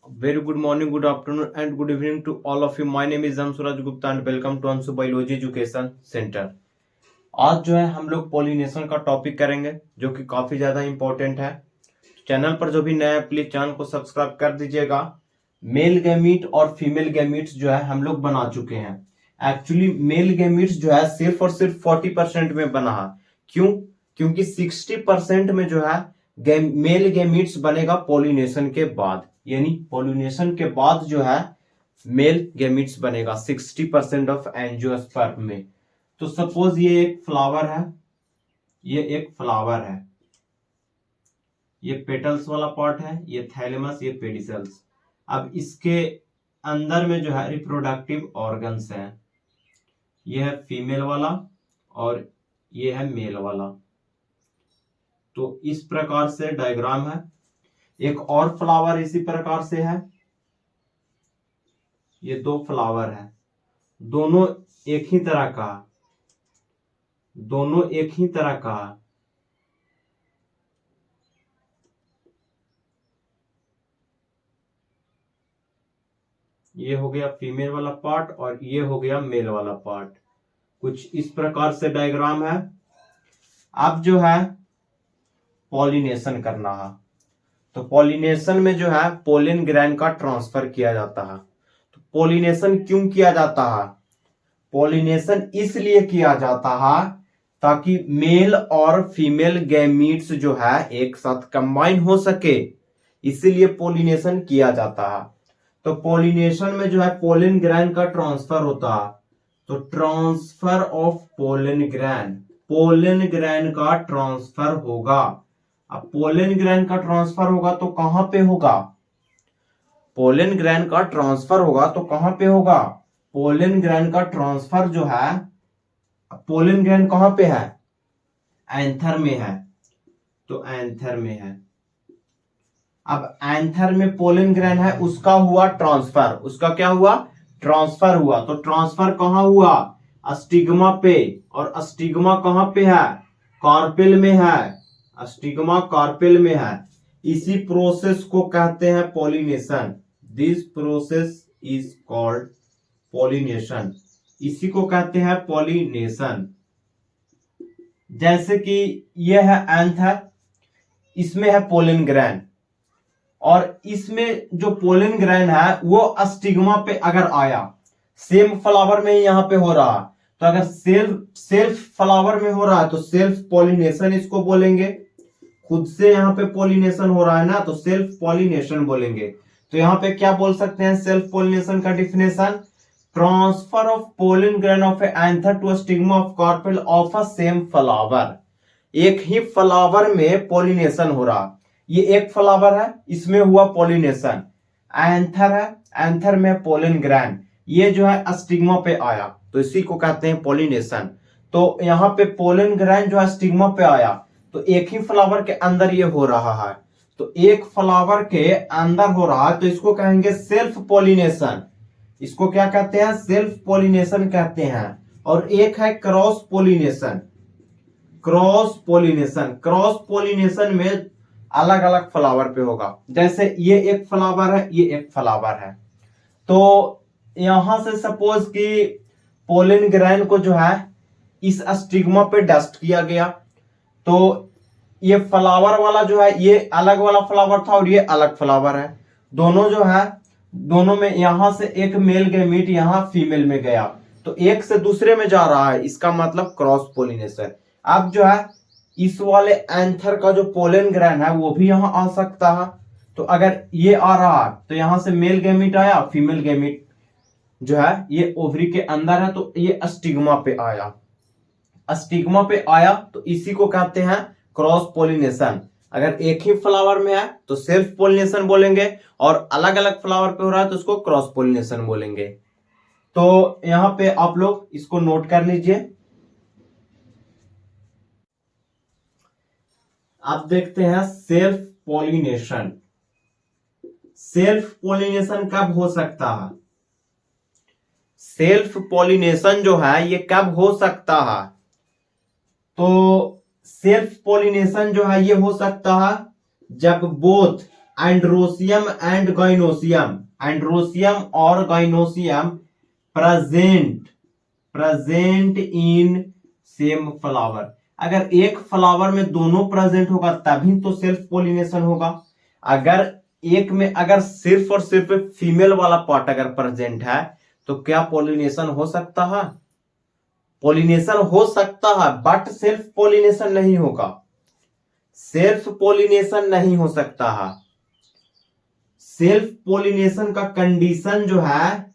Very good morning, good afternoon, and good evening to all of you. My name is Suraj Gupta and welcome to Ansu Biology Education Center. आज जो है हम लोग pollination का topic करेंगे जो कि काफी ज्यादा इंपॉर्टेंट है। चैनल पर जो भी नया है प्लीज चैनल को सब्सक्राइब कर दीजिएगा। मेल गैमीट और फीमेल गैमीट्स जो है हम लोग बना चुके हैं। एक्चुअली मेल गैमीट्स जो है सिर्फ और सिर्फ 40% में बना है। क्यों? क्योंकि 60% में जो है मेल गैमीट्स बनेगा पोलिनेशन के बाद, यानी पोलिनेशन के बाद जो है मेल गैमीट्स बनेगा 60% ऑफ एंजियोस्पर्म में। तो सपोज ये एक फ्लावर है, ये एक फ्लावर है, ये पेटल्स वाला पार्ट है, ये थैलेमस, ये पेडिसल्स। अब इसके अंदर में जो है रिप्रोडक्टिव ऑर्गन्स हैं, ये है फीमेल वाला और ये है मेल वाला। तो इस प्रकार से डायग्राम है। एक और फ्लावर इसी प्रकार से है, ये दो फ्लावर है, दोनों एक ही तरह का, दोनों एक ही तरह का। ये हो गया फीमेल वाला पार्ट और ये हो गया मेल वाला पार्ट। कुछ इस प्रकार से डायग्राम है। अब जो है पॉलिनेशन करना है, तो पॉलिनेशन में जो है पोलन ग्रैन का ट्रांसफर किया जाता है। तो पॉलिनेशन क्यों किया जाता है? पॉलिनेशन इसलिए किया जाता है ताकि मेल और फीमेल गैमीट्स जो है एक साथ कंबाइन हो सके, इसीलिए पॉलिनेशन किया जाता है। तो पॉलिनेशन में जो है पोलन ग्रैन का ट्रांसफर होता है। तो transfer of pollen grain, pollen grain का ट्रांसफर होगा। अब पोलन ग्रैन का ट्रांसफर होगा तो कहां पे होगा? पोलन ग्रैन का ट्रांसफर होगा तो कहां पे होगा? पोलन ग्रैन का ट्रांसफर जो है, पोलन ग्रैन कहां पे है? एंथर में है। तो एंथर में है। अब एंथर में पोलन ग्रैन है, उसका हुआ ट्रांसफर। उसका क्या हुआ? ट्रांसफर हुआ। तो ट्रांसफर कहां हुआ? स्टिग्मा पे। और स्टिग्मा कहां पे है? कार्पेल में है। स्टिग्मा कार्पेल में है। इसी प्रोसेस को कहते हैं pollination. This process is called pollination. इसी को कहते हैं पॉलिनेशन। जैसे कि यह है एंथर, इसमें है पोलन ग्रैन, और इसमें जो पोलन ग्रैन है वो स्टिग्मा पे अगर आया, सेम फ्लावर में यहां पे हो रहा, तो अगर सेल्फ फ्लावर में हो रहा है तो सेल्फ पॉलिनेशन इसको बोलेंगे। खुद से यहाँ पे पॉलिनेशन हो रहा है ना, तो सेल्फ पॉलिनेशन बोलेंगे। तो यहाँ पे क्या बोल सकते हैं सेल्फ पॉलिनेशन का definition? Transfer of pollen grain of anther to stigma of carpel of a same flower. एक ही फ्लावर में पॉलिनेशन हो रहा। ये एक फ्लावर है, इसमें हुआ पॉलिनेशन। एंथर है, एंथर में पोलन ग्रैन, ये जो है स्टिग्मा पे आया, तो इसी को कहते हैं पॉलिनेशन। तो यहाँ पे पोलन ग्रैन जो है स्टिग्मा पे आया, तो एक ही फ्लावर के अंदर ये हो रहा है। तो एक फ्लावर के अंदर हो रहा है तो इसको कहेंगे सेल्फ पॉलिनेशन। इसको क्या कहते हैं? सेल्फ पॉलिनेशन कहते हैं। और एक है cross pollination. Cross pollination, cross pollination में अलग अलग फ्लावर पे होगा। जैसे ये एक फ्लावर है, ये एक फ्लावर है। तो यहां से सपोज कि पोलन ग्रैन को जो है इस स्टिग्मा पे डस्ट किया गया, तो ये फ्लावर वाला जो है ये अलग वाला फ्लावर था और ये अलग फ्लावर है। दोनों जो है, दोनों में यहां से एक मेल गैमीट यहां फीमेल में गया, तो एक से दूसरे में जा रहा है, इसका मतलब क्रॉस पोलिनेशन। अब जो है इस वाले एंथर का जो पोलन ग्रैन है वो भी यहां आ सकता है। तो अगर ये आ रहा है तो यहां से मेल गैमीट आया, फीमेल गैमीट जो है ये ओवरी के अंदर है, तो ये स्टिग्मा पे आया। स्टिग्मा पे आया तो इसी को कहते हैं क्रॉस पोलिनेशन। अगर एक ही फ्लावर में है तो सेल्फ पोलिनेशन बोलेंगे, और अलग अलग फ्लावर पे हो रहा है तो उसको क्रॉस पोलिनेशन बोलेंगे। तो यहां पे आप लोग इसको नोट कर लीजिए। अब देखते हैं सेल्फ पोलिनेशन। सेल्फ पोलिनेशन कब हो सकता है? सेल्फ पोलिनेशन जो है ये कब हो सकता है? तो सेल्फ पोलिनेशन जो है ये हो सकता है जब both androecium and gynoecium, androecium और gynoecium present in same flower. अगर एक फ्लावर में दोनों प्रेजेंट होगा तभी तो सेल्फ पोलिनेशन होगा। अगर एक में अगर सिर्फ और सिर्फ फीमेल वाला पार्ट अगर प्रेजेंट है तो क्या पोलिनेशन हो सकता है? पोलिनेशन हो सकता है बट सेल्फ पोलिनेशन नहीं होगा। सेल्फ पोलिनेशन नहीं हो सकता है। सेल्फ पोलिनेशन का कंडीशन जो है,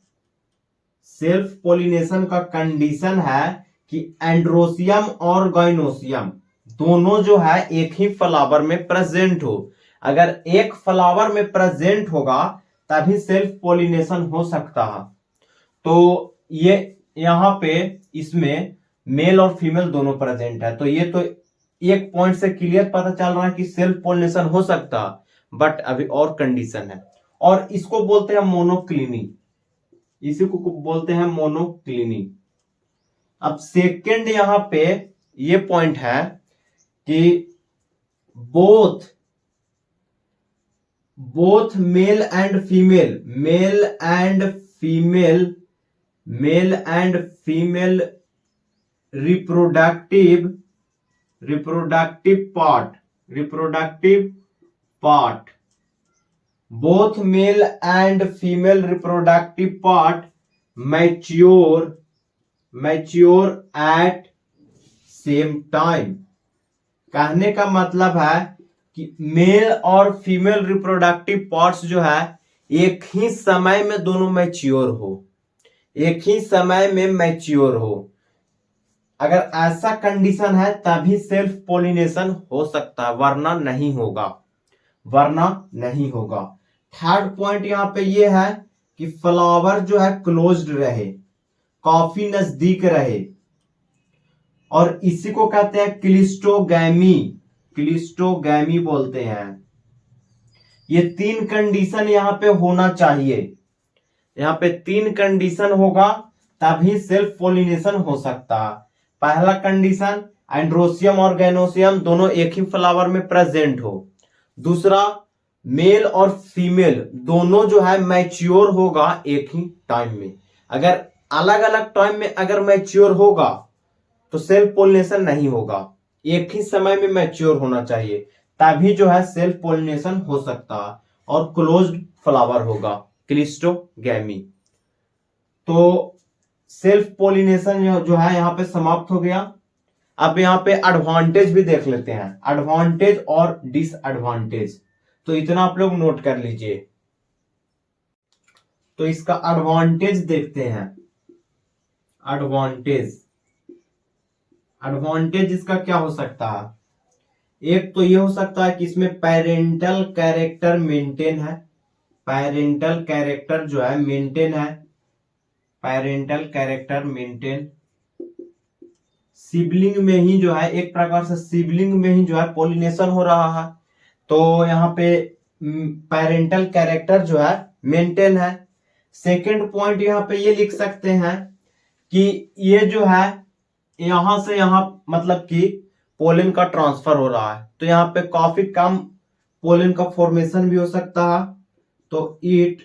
सेल्फ पोलिनेशन का कंडीशन है कि एंड्रोसियम और गाइनोसियम दोनों जो है एक ही फ्लावर में प्रेजेंट हो। अगर एक फ्लावर में प्रेजेंट होगा तभी सेल्फ पोलिनेशन हो सकता है। तो ये यहां पे इसमें मेल और फीमेल दोनों प्रेजेंट है, तो ये तो एक पॉइंट से क्लियर पता चल रहा है कि सेल्फ पोलिनेशन हो सकता है, बट अभी और कंडीशन है और इसको बोलते हैं मोनोक्लिनी। इसी को बोलते हैं मोनोक्लिनी। अब सेकंड यहां पे ये पॉइंट है कि both male and female reproductive part both male and female reproductive part mature at same time। कहने का मतलब है कि मेल और फीमेल रिप्रोडक्टिव पार्ट्स जो है एक ही समय में दोनों मैच्योर हो, एक ही समय में मैच्योर हो। अगर ऐसा कंडीशन है तभी सेल्फ पोलिनेशन हो सकता है, वरना नहीं होगा। थर्ड पॉइंट यहां पे ये है कि फ्लावर जो है क्लोज्ड रहे, काफी नजदीक रहे, और इसी को कहते हैं क्लिस्टोगैमी बोलते हैं। ये तीन कंडीशन यहां पे होना चाहिए। यहां पे तीन कंडीशन होगा तभी सेल्फ पोलिनेशन हो सकता है। पहला कंडीशन एंड्रोसियम और गैनोसियम दोनों एक ही फ्लावर में प्रेजेंट हो। दूसरा मेल और फीमेल दोनों जो है मैच्योर होगा एक ही टाइम में। अगर अलग अलग टाइम में अगर मैच्योर होगा तो सेल्फ पोलिनेशन नहीं होगा, एक ही समय में मैच्योर होना चाहिए, तभी जो है सेल्फ पोलिनेशन हो सकता है और क्लोज्ड फ्लावर होगा, क्लिस्टोगैमी। तो सेल्फ पोलिनेशन जो है यहां पे समाप्त हो गया। अब यहां पे एडवांटेज भी देख लेते हैं, एडवांटेज और डिसएडवांटेज। तो इतना आप लोग नोट कर लीजिए। तो इसका एडवांटेज देखते हैं। एडवांटेज इसका क्या हो सकता है? एक तो ये हो सकता है कि इसमें पेरेंटल कैरेक्टर मेंटेन है, पेरेंटल कैरेक्टर जो है मेंटेन है, पेरेंटल कैरेक्टर मेंटेन। सिबलिंग में ही जो है एक प्रकार से सिबलिंग में ही जो है पोलिनेशन हो रहा है, तो यहाँ पे पेरेंटल कैरेक्टर जो है मेंटेन है। सेकंड पॉइंट यहाँ पे ये लिख सकते हैं कि ये जो है यहां से यहां मतलब कि पोलन का ट्रांसफर हो रहा है, तो यहाँ पे काफी कम पोलन का फॉर्मेशन भी हो सकता है। तो it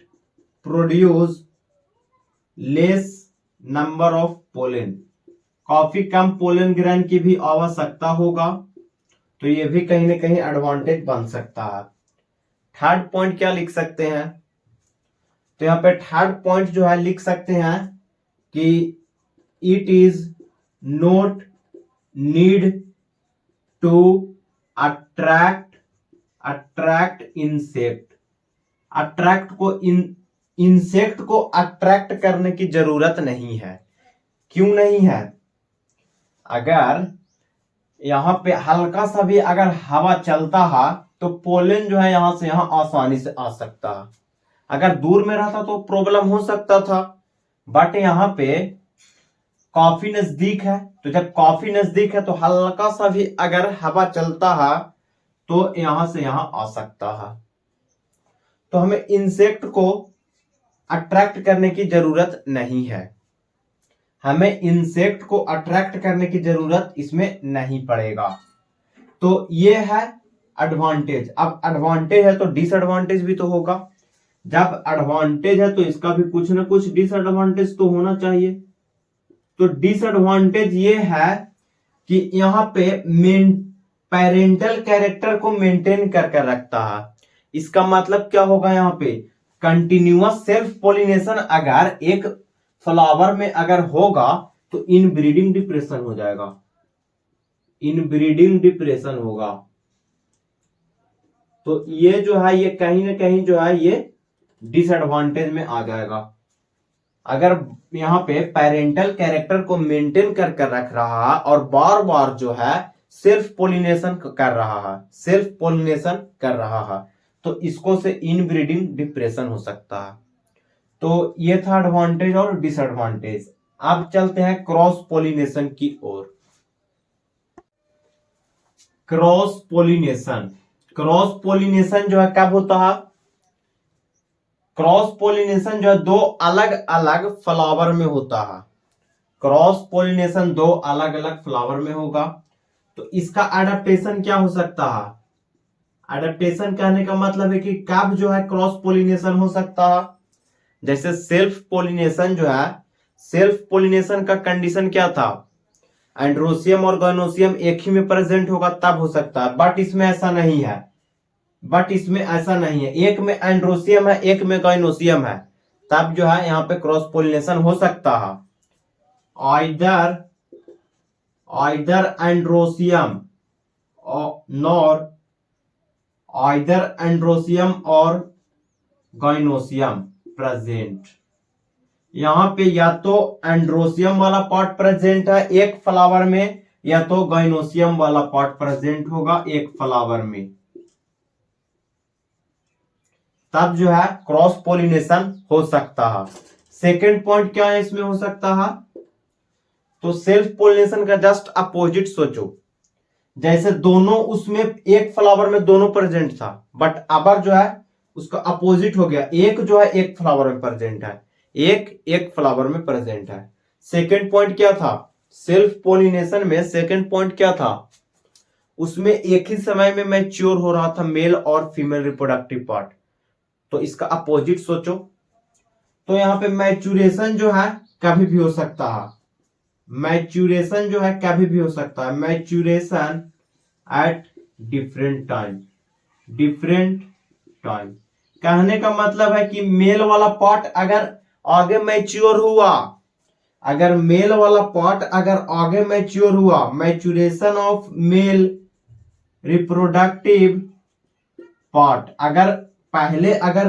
produce less number of pollen, काफी कम पोलन ग्रेन की भी आवश्यकता होगा, तो ये भी कहीं ना कहीं एडवांटेज बन सकता है। थर्ड पॉइंट क्या लिख सकते हैं? तो यहाँ पे थर्ड पॉइंट जो है लिख सकते हैं कि it is not need to attract insect को अट्रैक्ट करने की जरूरत नहीं है। क्यों नहीं है? अगर यहां पे हल्का सा भी अगर हवा चलता है तो पोलन जो है यहां से यहां आसानी से आ सकता है। अगर दूर में रहता तो प्रॉब्लम हो सकता था, बट यहां पे काफी नजदीक है, तो जब काफी नजदीक है तो हल्का सा भी अगर हवा चलता है तो यहां से यहां आ सकता है। तो हमें इंसेक्ट को अट्रैक्ट करने की जरूरत नहीं है, हमें इंसेक्ट को अट्रैक्ट करने की जरूरत इसमें नहीं पड़ेगा। तो ये है एडवांटेज। अब एडवांटेज है तो डिसएडवांटेज भी तो होगा। जब एडवांटेज है तो इसका भी कुछ ना कुछ डिसएडवांटेज तो होना चाहिए। तो डिसएडवांटेज ये है कि यहाँ पे पेरेंटल कैरेक्टर को मेंटेन करके रखता है। इसका मतलब क्या होगा, यहाँ पे कंटिन्यूअस सेल्फ पोलिनेशन अगर एक फ्लावर में अगर होगा तो इनब्रीडिंग डिप्रेशन हो जाएगा, इनब्रीडिंग डिप्रेशन होगा। तो ये जो है ये कहीं ना कहीं जो है ये डिसएडवांटेज में आ जाएगा। अगर यहाँ पे पेरेंटल कैरेक्टर को मेंटेन कर रख रहा है और बार बार जो है सेल्फ पोलिनेशन कर रहा है, सेल्फ पोलिनेशन कर रहा है, तो इसको से इनब्रीडिंग डिप्रेशन हो सकता है। तो ये था एडवांटेज और डिसएडवांटेज। अब चलते हैं क्रॉस पोलिनेशन की ओर। क्रॉस पोलिनेशन, क्रॉस पोलिनेशन जो है कब होता है? क्रॉस पोलिनेशन जो है दो अलग अलग फ्लावर में होता है। क्रॉस पोलिनेशन दो अलग अलग फ्लावर में होगा। तो इसका एडेप्टेशन क्या हो सकता है? एडेप्टेशन कहने का मतलब है कि कब जो है क्रॉस पोलिनेशन हो सकता है। जैसे सेल्फ पोलिनेशन जो है, सेल्फ पोलिनेशन का कंडीशन क्या था? एंड्रोसियम और गाइनोसियम एक ही में प्रेजेंट होगा तब हो सकता है, बट इसमें ऐसा नहीं है। बट इसमें ऐसा नहीं है, एक में एंड्रोसियम है एक में गाइनोसियम है, तब जो है यहाँ पे क्रॉस पोलिनेशन हो सकता है। आइदर एंड्रोसियम और गाइनोसियम प्रेजेंट। यहाँ पे या तो एंड्रोसियम वाला पार्ट प्रेजेंट है एक फ्लावर में, या तो गाइनोसियम वाला पार्ट प्रेजेंट होगा एक फ्लावर में, तब जो है क्रॉस पोलिनेशन हो सकता है। सेकेंड पॉइंट क्या है इसमें हो सकता है? तो सेल्फ पोलिनेशन का जस्ट अपोजिट सोचो। जैसे दोनों उसमें एक फ्लावर में दोनों प्रेजेंट था, बट अब जो है उसका अपोजिट हो गया, एक जो है एक फ्लावर में प्रेजेंट है, एक फ्लावर में प्रेजेंट है। सेकेंड पॉइंट क्या था? सेल्फ पोलिनेशन में सेकेंड पॉइंट क्या था? उसमें एक ही समय में मैच्योर हो रहा था मेल और फीमेल रिप्रोडक्टिव पार्ट। तो इसका अपोजिट सोचो। तो यहाँ पे मैच्यूरेशन जो है कभी भी हो सकता है, मैच्यूरेशन जो है कभी भी हो सकता है, मैच्यूरेशन एट डिफरेंट टाइम। कहने का मतलब है कि मेल वाला पार्ट अगर आगे मैच्योर हुआ, अगर मेल वाला पार्ट अगर आगे मैच्योर हुआ, maturation of male reproductive part, अगर पहले अगर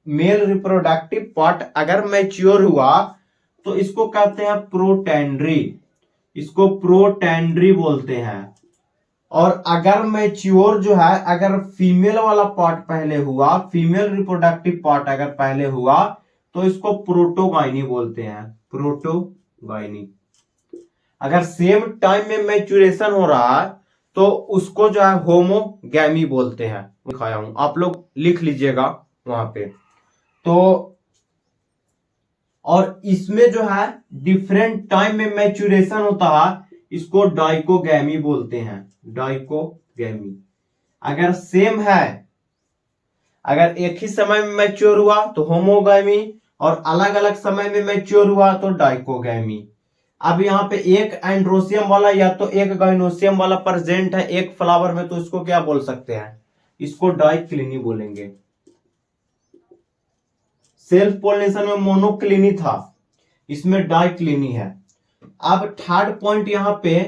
मेल रिप्रोडक्टिव पार्ट अगर मैच्योर हुआ तो इसको कहते हैं प्रोटेंड्री, इसको प्रोटेंड्री बोलते हैं। और अगर मैच्योर जो है अगर फीमेल वाला पार्ट पहले हुआ, फीमेल रिप्रोडक्टिव पार्ट अगर पहले हुआ तो इसको प्रोटोगाइनी बोलते हैं, प्रोटोगाइनी। अगर सेम टाइम में मैच्यूरेशन हो रहा है तो उसको जो है होमोगैमी बोलते हैं। दिखाया हूं, आप लोग लिख लीजिएगा वहां पे। तो और इसमें जो है डिफरेंट टाइम में मैच्यूरेशन होता है, इसको डाइकोगैमी बोलते हैं, डाइकोगैमी। अगर सेम है, अगर एक ही समय में मैच्योर हुआ तो होमोगैमी, और अलग अलग समय में मैच्योर हुआ तो डाइकोगैमी। अब यहाँ पे एक एंड्रोसियम वाला या तो एक गाइनोसियम वाला प्रेजेंट है एक फ्लावर में, तो इसको क्या बोल सकते हैं? इसको डाइक्लिनी बोलेंगे। सेल्फ पोलिनेशन में मोनोक्लिनी था, इसमें डाइक्लिनी है। अब थर्ड पॉइंट यहाँ पे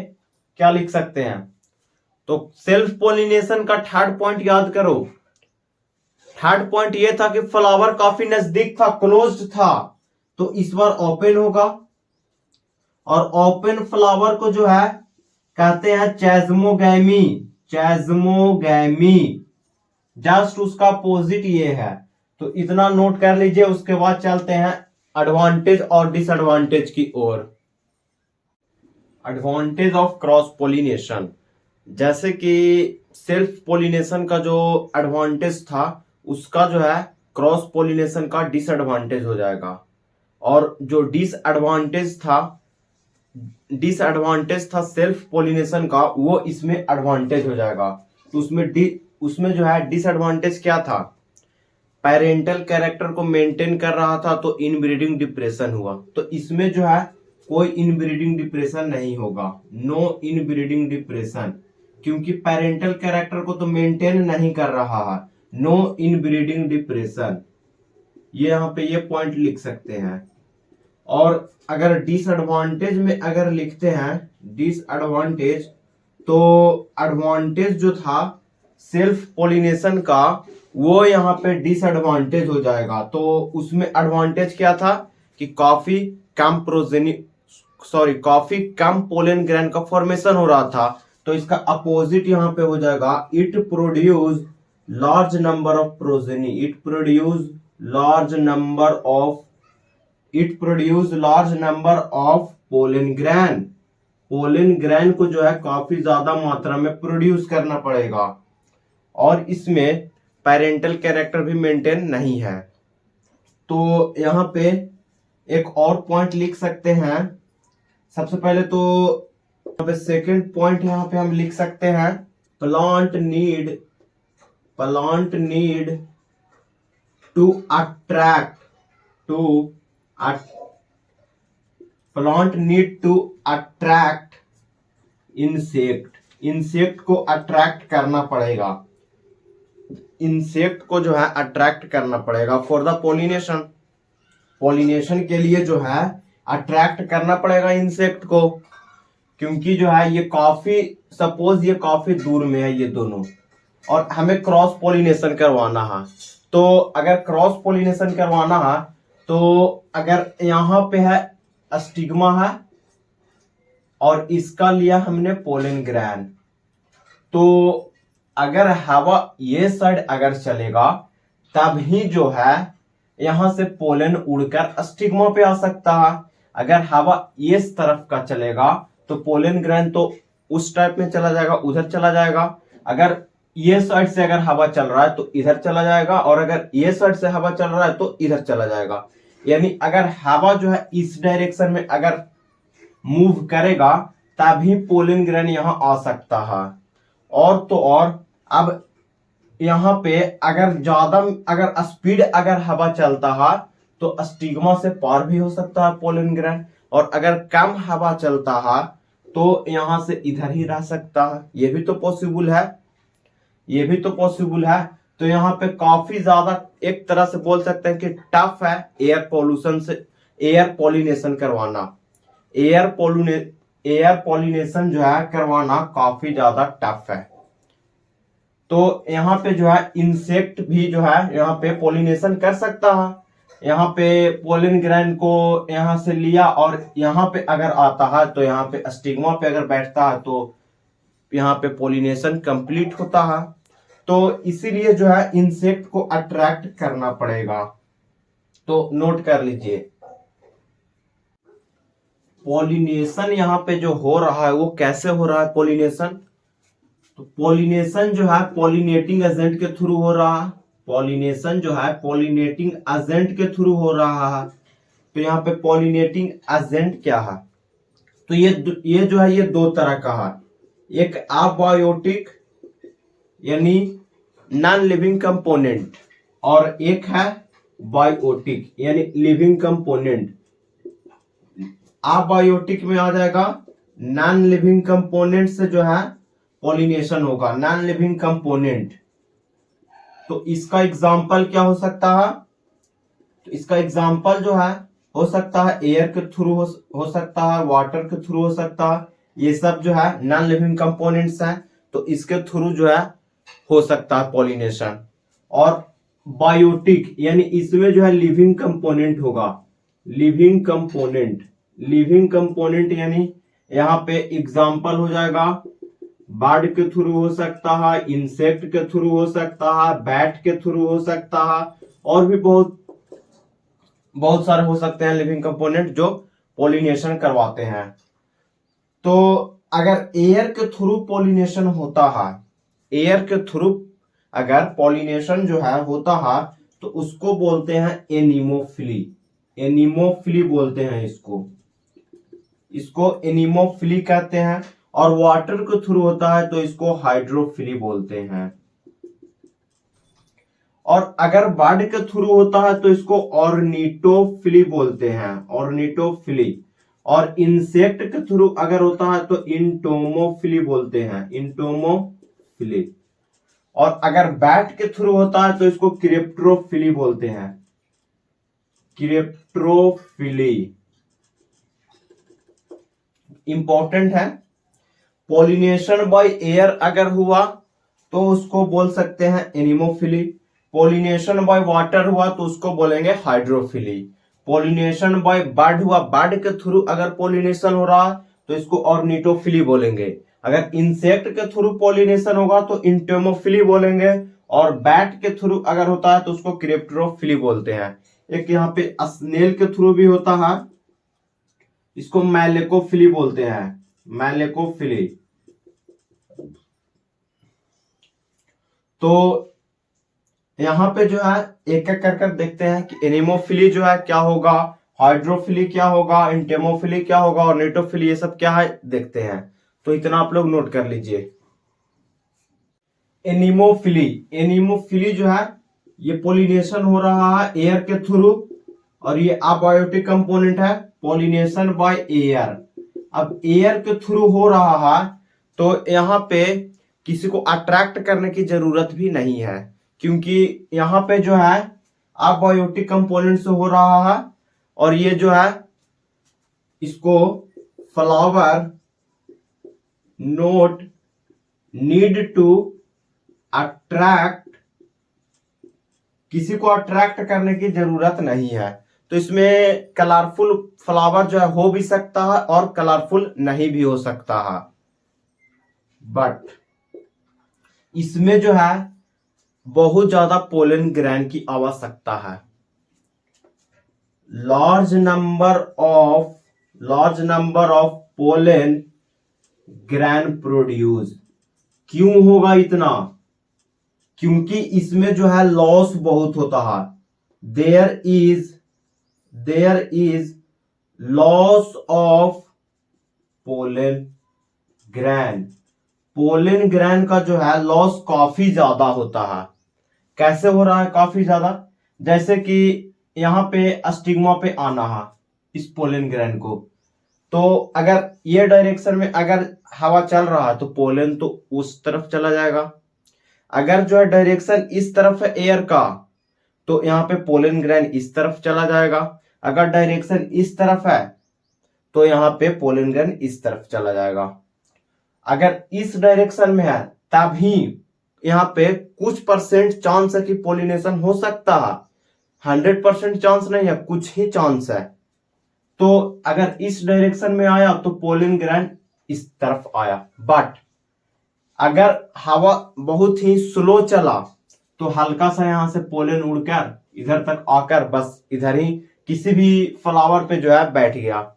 क्या लिख सकते हैं? तो सेल्फ पोलिनेशन का थर्ड पॉइंट याद करो। थर्ड पॉइंट ये था कि फ्लावर काफी नजदीक था, क्लोज्ड था, तो इस बार ओपन होगा। और ओपन फ्लावर को जो है कहते हैं चैज्मोगैमी, चैज्मोगैमी। जस्ट उसका अपोजिट ये है। तो इतना नोट कर लीजिए। उसके बाद चलते हैं एडवांटेज और डिसएडवांटेज की ओर। एडवांटेज ऑफ क्रॉस पोलिनेशन, जैसे कि सेल्फ पोलिनेशन का जो एडवांटेज था उसका जो है क्रॉस पोलिनेशन का डिसएडवांटेज हो जाएगा, और जो डिसएडवांटेज था सेल्फ पोलिनेशन का वो इसमें एडवांटेज हो जाएगा। तो उसमें जो है डिसएडवांटेज क्या था, पेरेंटल कैरेक्टर को मेंटेन कर रहा था तो इनब्रीडिंग डिप्रेशन हुआ। तो इसमें जो है कोई इनब्रीडिंग डिप्रेशन नहीं होगा, नो इनब्रीडिंग डिप्रेशन, क्योंकि पेरेंटल कैरेक्टर को तो मेंटेन नहीं कर रहा है, नो इनब्रीडिंग डिप्रेशन। ये यहाँ पे ये पॉइंट लिख सकते हैं। और अगर डिसएडवांटेज में अगर लिखते हैं डिसएडवांटेज, तो एडवांटेज जो था सेल्फ पॉलिनेशन का वो यहाँ पे डिसएडवांटेज हो जाएगा। तो उसमें एडवांटेज क्या था कि काफी कम पोलन ग्रेन का फॉर्मेशन हो रहा था। तो इसका अपोजिट यहाँ पे हो जाएगा, it produce large number of progeny, it produce large number of pollen grain. Pollen grain को जो है काफी ज्यादा मात्रा में प्रोड्यूस करना पड़ेगा, और इसमें पेरेंटल कैरेक्टर भी मेंटेन नहीं है। तो यहाँ पे एक और पॉइंट लिख सकते हैं। सबसे पहले तो यहाँ पे सेकंड पॉइंट यहाँ पे हम लिख सकते हैं, plant need to attract insect को अट्रैक्ट करना पड़ेगा, इंसेक्ट को जो है अट्रैक्ट करना पड़ेगा फॉर द पॉलिनेशन के लिए जो है अट्रैक्ट करना पड़ेगा इंसेक्ट को, क्योंकि जो है ये काफी दूर में है ये दोनों, और हमें क्रॉस पॉलिनेशन करवाना है। तो अगर क्रॉस पॉलिनेशन करवाना है तो अगर यहाँ पे है स्टिग्मा है और इसका लिया हमने पोलन ग्रैन, तो अगर हवा ये साइड अगर चलेगा तभी जो है यहां से पोलन उड़कर स्टिग्मा पे आ सकता है। अगर हवा इस तरफ का चलेगा तो पोलन ग्रैन तो उस टाइप में चला जाएगा, उधर चला जाएगा। अगर ये साइड से अगर हवा चल रहा है तो इधर चला जाएगा, और अगर ये साइड से हवा चल रहा है तो इधर चला जाएगा। यानी अगर हवा जो है इस डायरेक्शन में अगर मूव करेगा तभी पोलन ग्रैन यहां आ सकता है। और तो और अब यहाँ पे अगर स्पीड अगर हवा चलता है तो स्टिग्मा से पार भी हो सकता है पोलन ग्रैन, और अगर कम हवा चलता है तो यहां से इधर ही रह सकता है। ये भी तो पॉसिबल है। तो यहाँ पे काफी ज्यादा एक तरह से बोल सकते हैं कि टफ है एयर पॉलिनेशन करवाना। एयर पॉलिनेशन जो है करवाना काफी ज्यादा टफ है। तो यहाँ पे जो है इंसेक्ट भी जो है यहाँ पे पॉलिनेशन कर सकता है। यहाँ पे पोलन ग्रैन को यहाँ से लिया और यहाँ पे अगर आता है तो यहाँ पे स्टिग्मा पे अगर बैठता है तो यहाँ पे पॉलिनेशन कंप्लीट होता है। तो इसीलिए जो है इंसेक्ट को अट्रैक्ट करना पड़ेगा। तो नोट कर लीजिए, पॉलिनेशन यहाँ पे जो हो रहा है वो कैसे हो रहा है पॉलिनेशन। तो पॉलिनेशन जो है पॉलिनेटिंग एजेंट के थ्रू हो रहा है। पॉलिनेशन जो है पॉलिनेटिंग एजेंट के थ्रू हो रहा है। तो यहाँ पे पॉलिनेटिंग एजेंट क्या है, तो ये जो है ये दो तरह का है। एक अबायोटिक यानी नॉन लिविंग कंपोनेंट, और एक है बायोटिक यानी लिविंग कंपोनेंट। अबायोटिक में आ जाएगा नॉन लिविंग कंपोनेंट से जो है पॉलिनेशन होगा, नॉन लिविंग कंपोनेंट। तो इसका एग्जांपल क्या हो सकता है, तो इसका एग्जांपल जो है हो सकता है एयर के थ्रू हो सकता है, वाटर के थ्रू हो सकता है। ये सब जो है नॉन लिविंग कंपोनेंट्स हैं, तो इसके थ्रू जो है हो सकता है पॉलिनेशन। और बायोटिक यानी इसमें जो है लिविंग कंपोनेंट होगा, लिविंग कंपोनेंट यानी यहाँ पे एग्जांपल हो जाएगा बर्ड के थ्रू हो सकता है, इंसेक्ट के थ्रू हो सकता है, बैट के थ्रू हो सकता है, और भी बहुत सारे हो सकते हैं लिविंग कंपोनेंट जो पॉलिनेशन करवाते हैं। तो अगर एयर के थ्रू पॉलिनेशन होता है, एयर के थ्रू अगर पॉलिनेशन जो है होता है तो उसको बोलते हैं एनीमोफिली बोलते हैं इसको एनीमोफिली कहते हैं। और वाटर के थ्रू होता है तो इसको हाइड्रोफिली बोलते हैं। और अगर बर्ड के थ्रू होता है तो इसको ऑर्निटोफिली बोलते हैं, ऑर्निटोफिली। और इंसेक्ट के थ्रू अगर होता है तो इंटोमोफिली बोलते हैं, इंटोमोफिली। और अगर बैट के थ्रू होता है तो इसको क्रिप्टोफिली बोलते हैं, क्रिप्टोफिली। इंपॉर्टेंट है। पॉलिनेशन बाय एयर अगर हुआ तो उसको बोल सकते हैं एनिमोफिली। पॉलिनेशन बाय वाटर हुआ तो उसको बोलेंगे हाइड्रोफिली। पॉलिनेशन बाय बर्ड हुआ, बर्ड के थ्रू अगर पॉलिनेशन हो रहा है तो इसको ऑर्निटोफिली बोलेंगे। अगर इंसेक्ट के थ्रू पॉलिनेशन होगा तो इंटेमोफिली बोलेंगे। और बैट के थ्रू अगर होता है तो उसको क्रिप्टोफिली बोलते हैं। एक यहाँ पे स्नेल के थ्रू भी होता है, इसको मैलेकोफिली बोलते हैं, मैलेकोफिली। तो यहां पे जो है एक एक कर देखते हैं कि एनिमोफिली जो है क्या होगा, हाइड्रोफिली क्या होगा, इंटेमोफिली क्या होगा, और नेटोफिली ये सब क्या है देखते हैं। तो इतना आप लोग नोट कर लीजिए। एनिमोफिली, एनिमोफिली जो है ये पोलिनेशन हो रहा है एयर के थ्रू, और ये अबायोटिक कंपोनेंट है, पोलिनेशन बाय एयर। अब एयर के थ्रू हो रहा है तो यहाँ पे किसी को अट्रैक्ट करने की जरूरत भी नहीं है, क्योंकि यहाँ पे जो है अबायोटिक कंपोनेंट से हो रहा है। और ये जो है इसको flower not need to attract, किसी को अट्रैक्ट करने की जरूरत नहीं है। तो इसमें कलरफुल फ्लावर जो है हो भी सकता है और कलरफुल नहीं भी हो सकता है। बट इसमें जो है बहुत ज्यादा पोलन ग्रैन की आवश्यकता है। Large number of pollen gran produce. क्यों होगा इतना? क्योंकि इसमें जो है लॉस बहुत होता है। There is loss of pollen grain. Pollen grain का जो है लॉस काफी ज्यादा होता है। कैसे हो रहा है काफी ज्यादा? जैसे कि यहाँ पे स्टिग्मा पे आना है इस पोलन ग्रैन को, तो अगर ये डायरेक्शन में अगर हवा चल रहा है तो पोलन तो उस तरफ चला जाएगा। अगर जो है डायरेक्शन इस तरफ है एयर का तो यहाँ पे पोलन ग्रैन इस तरफ चला जाएगा। अगर डायरेक्शन इस तरफ है तो यहाँ पे पोलन ग्रैन इस तरफ चला जाएगा। अगर इस डायरेक्शन में है तभी यहाँ पे कुछ परसेंट चांस है कि पोलिनेशन हो सकता है, 100% चांस नहीं है, कुछ ही चांस है। तो अगर इस डायरेक्शन में आया तो पोलन ग्रैन इस तरफ आया। बट अगर हवा बहुत ही स्लो चला तो हल्का सा यहां से पोलन उड़कर इधर तक आकर बस इधर ही किसी भी फ्लावर पे जो है बैठ गया।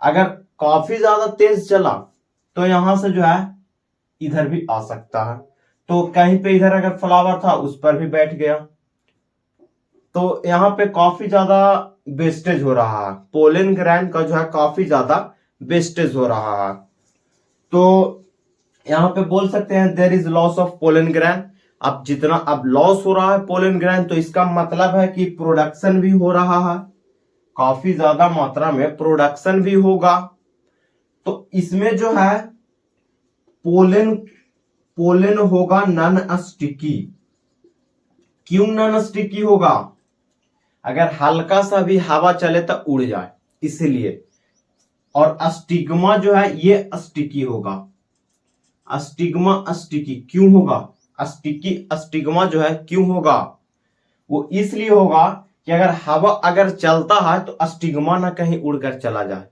अगर काफी ज्यादा तेज चला तो यहां से जो है इधर भी आ सकता है। तो कहीं पे इधर अगर फ्लावर था उस पर भी बैठ गया। तो यहाँ पे काफी ज्यादा वेस्टेज हो रहा है, पोलन ग्रैन का जो है काफी ज्यादा वेस्टेज हो रहा है। तो यहाँ पे बोल सकते हैं there is loss of pollen grain. अब जितना अब लॉस हो रहा है पोलन ग्रैन तो इसका मतलब है कि प्रोडक्शन भी हो रहा है, काफी ज्यादा मात्रा में प्रोडक्शन भी होगा। तो इसमें जो है पोलन होगा नॉन स्टिकी। क्यों नॉन स्टिकी होगा? अगर हल्का सा भी हवा चले तो उड़ जाए, इसलिए। और स्टिग्मा जो है ये स्टिकी होगा। स्टिग्मा स्टिकी क्यों होगा? स्टिग्मा जो है क्यों होगा? वो इसलिए होगा कि अगर हवा अगर चलता है तो स्टिग्मा ना कहीं उड़कर चला जाए,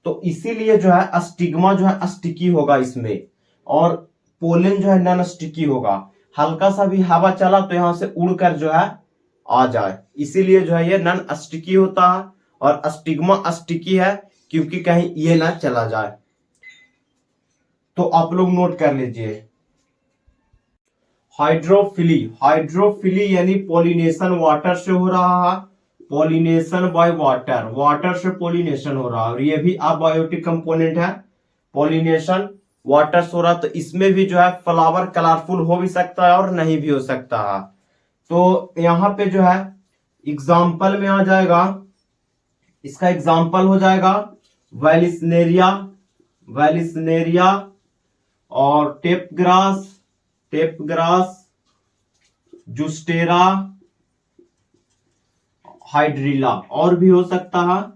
तो इसीलिए जो है स्टिग्मा जो है स्टिकी होगा इसमें। और पोलन जो है नॉन स्टिकी होगा, हल्का सा भी हवा चला तो यहां से उड़कर जो है आ जाए, इसीलिए जो है ये नॉन स्टिकी होता है। और स्टिग्मा स्टिकी है क्योंकि कहीं ये ना चला जाए। तो आप लोग नोट कर लीजिए। हाइड्रोफिली, हाइड्रोफिली यानी पोलिनेशन वाटर से हो रहा है, पोलिनेशन बाय वाटर, वाटर से पोलिनेशन हो रहा है। और ये भी अबायोटिक कंपोनेंट है, पॉलिनेशन वाटर से हो रहा, तो इसमें भी जो है फ्लावर कलरफुल हो भी सकता है और नहीं भी हो सकता है। तो यहाँ पे जो है एग्जाम्पल में आ जाएगा, इसका एग्जाम्पल हो जाएगा वैलिसनेरिया, वैलिसनेरिया और टेप ग्रास, जुस्टेरा, हाइड्रिला और भी हो सकता है।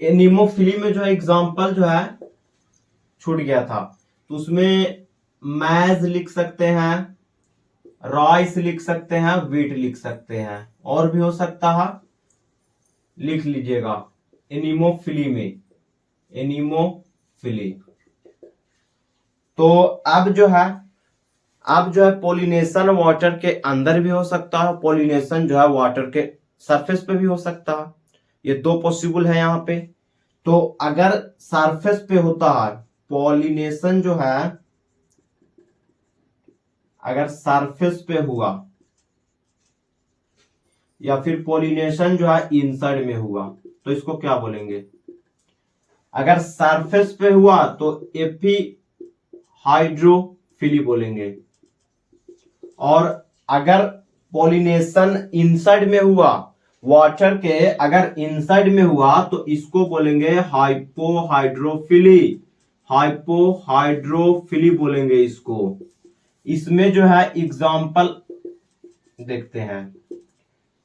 एनीमोफिली में जो है एग्जाम्पल जो है छूट गया था, तो उसमें मैज लिख सकते हैं, राइस लिख सकते हैं, वीट लिख सकते हैं और भी हो सकता है, लिख लीजिएगा एनीमोफिली में, एनीमोफिली। तो अब जो है पॉलिनेशन वाटर के अंदर भी हो सकता है, पॉलिनेशन जो है वाटर के सरफेस पे भी हो सकता है। ये दो पॉसिबल है यहाँ पे। तो अगर सरफेस पे होता है पॉलिनेशन जो है, अगर सरफेस पे हुआ या फिर पॉलिनेशन जो है इनसाइड में हुआ, तो इसको क्या बोलेंगे? अगर सरफेस पे हुआ तो एपी हाइड्रोफिली बोलेंगे, और अगर पॉलिनेशन इनसाइड में हुआ वाटर के, अगर इनसाइड में हुआ तो इसको बोलेंगे हाइपोहाइड्रोफिली, हाइपोहाइड्रोफिली बोलेंगे इसको। इसमें जो है एग्जाम्पल देखते हैं,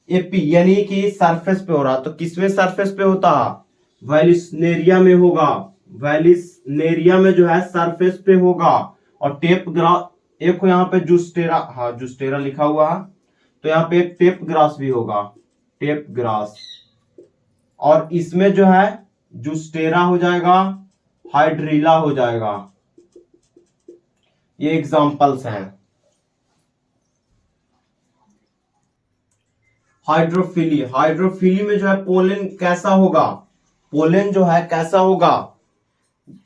एपी यानी कि सरफेस पे हो रहा, तो किसमें सरफेस पे होता है? वैलिसनेरिया में होगा, वैलिसनेरिया में जो है सरफेस पे होगा। और टेप ग्रास, एक यहाँ पे जुस्टेरा, हाँ जुस्टेरा लिखा हुआ है, तो यहाँ पे एक टेप ग्रास भी होगा, टेप ग्रास। और इसमें जो है जुस्टेरा हो जाएगा, हाइड्रिला हो जाएगा। ये एग्जाम्पल्स हैं। हाइड्रोफिली, हाइड्रोफिली में जो है पोलन कैसा होगा? पोलन जो है कैसा होगा?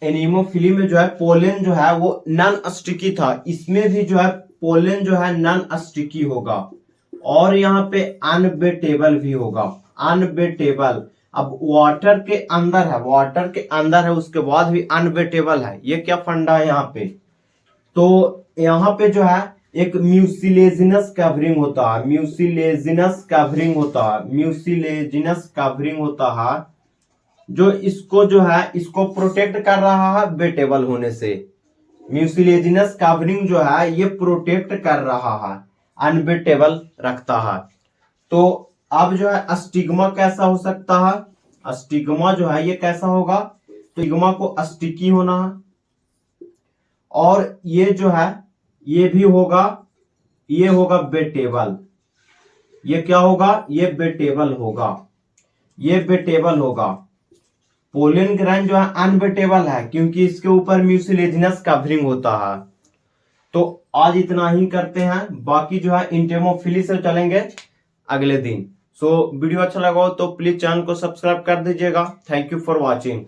एनीमोफिली में जो है पोलन जो है वो नॉन स्टिकी था, इसमें भी जो है पोलन जो है नॉन स्टिकी होगा। और यहाँ पे अनवेटेबल भी होगा, अनवेटेबल। अब वाटर के अंदर है, वाटर के अंदर है, उसके बाद भी अनवेटेबल है, ये क्या फंडा है यहाँ पे? तो यहाँ पे जो है एक म्यूसिलेजिनस कवरिंग होता है, म्यूसिलेजिनस कवरिंग होता है, म्यूसिलेजिनस कवरिंग होता है, जो इसको जो है इसको प्रोटेक्ट कर रहा है वेटेबल होने से। म्यूसिलेजिनस कवरिंग जो है ये प्रोटेक्ट कर रहा है, अनवेटेबल रखता है। तो अब जो है स्टिग्मा कैसा हो सकता है? स्टिग्मा जो है ये कैसा होगा? तो स्टिग्मा को स्टिकी होना है, और ये जो है ये भी होगा, ये होगा वेटेबल। ये क्या होगा? ये वेटेबल होगा, ये वेटेबल होगा। पोलन ग्रैन जो है अनवेटेबल है क्योंकि इसके ऊपर म्यूसिलेजिनस कवरिंग होता है। तो आज इतना ही करते हैं, बाकी जो है इंटेमोफिली से चलेंगे अगले दिन। सो वीडियो अच्छा लगा हो तो प्लीज चैनल को सब्सक्राइब कर दीजिएगा। Thank you for watching.